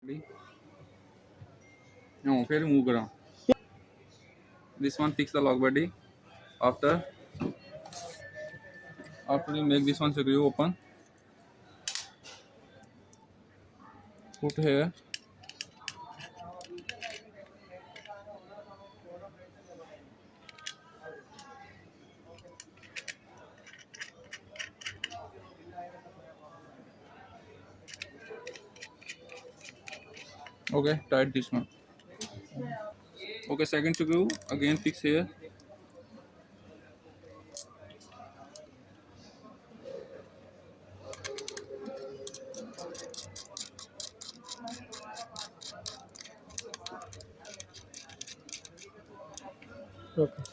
No, फिर move करा. This one fix the lock body. After you make this one screw open, put here. Okay, tight this one. Okay, second screw again fix here. Okay.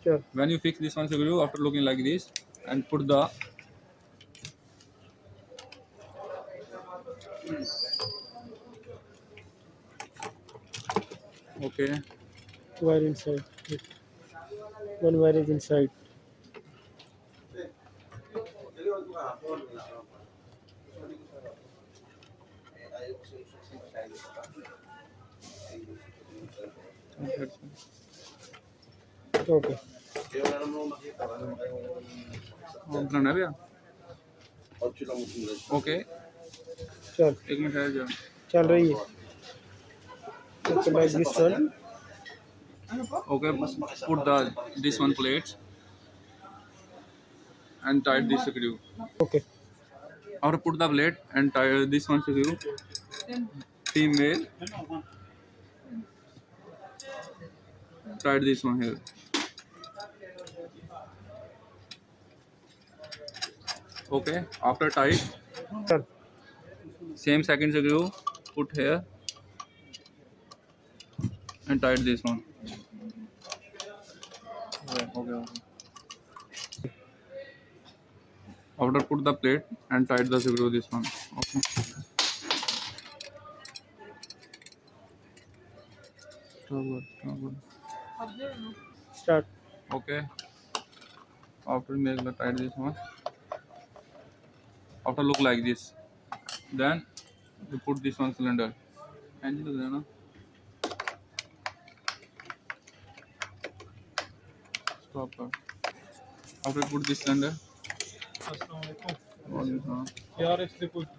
Sure. When you fix this one screw after looking like this and put the okay Wire inside. Wait. One wire is inside. Okay. बनाना भैया okay चल एक minute है जा चल रही है. Okay, like this one. okay put the this one plates and tight this screw Okay. or put the plate and tie this one screw female tight this one here okay after tight चल. same second screw put here and tight this one okay. After put the plate and tight the screw this one okay Start. okay after make the tight this one after look like this then you put this one cylinder and you know stop after put this cylinder अस्सलाम वालेकुम. और this one यार इसलिए कोई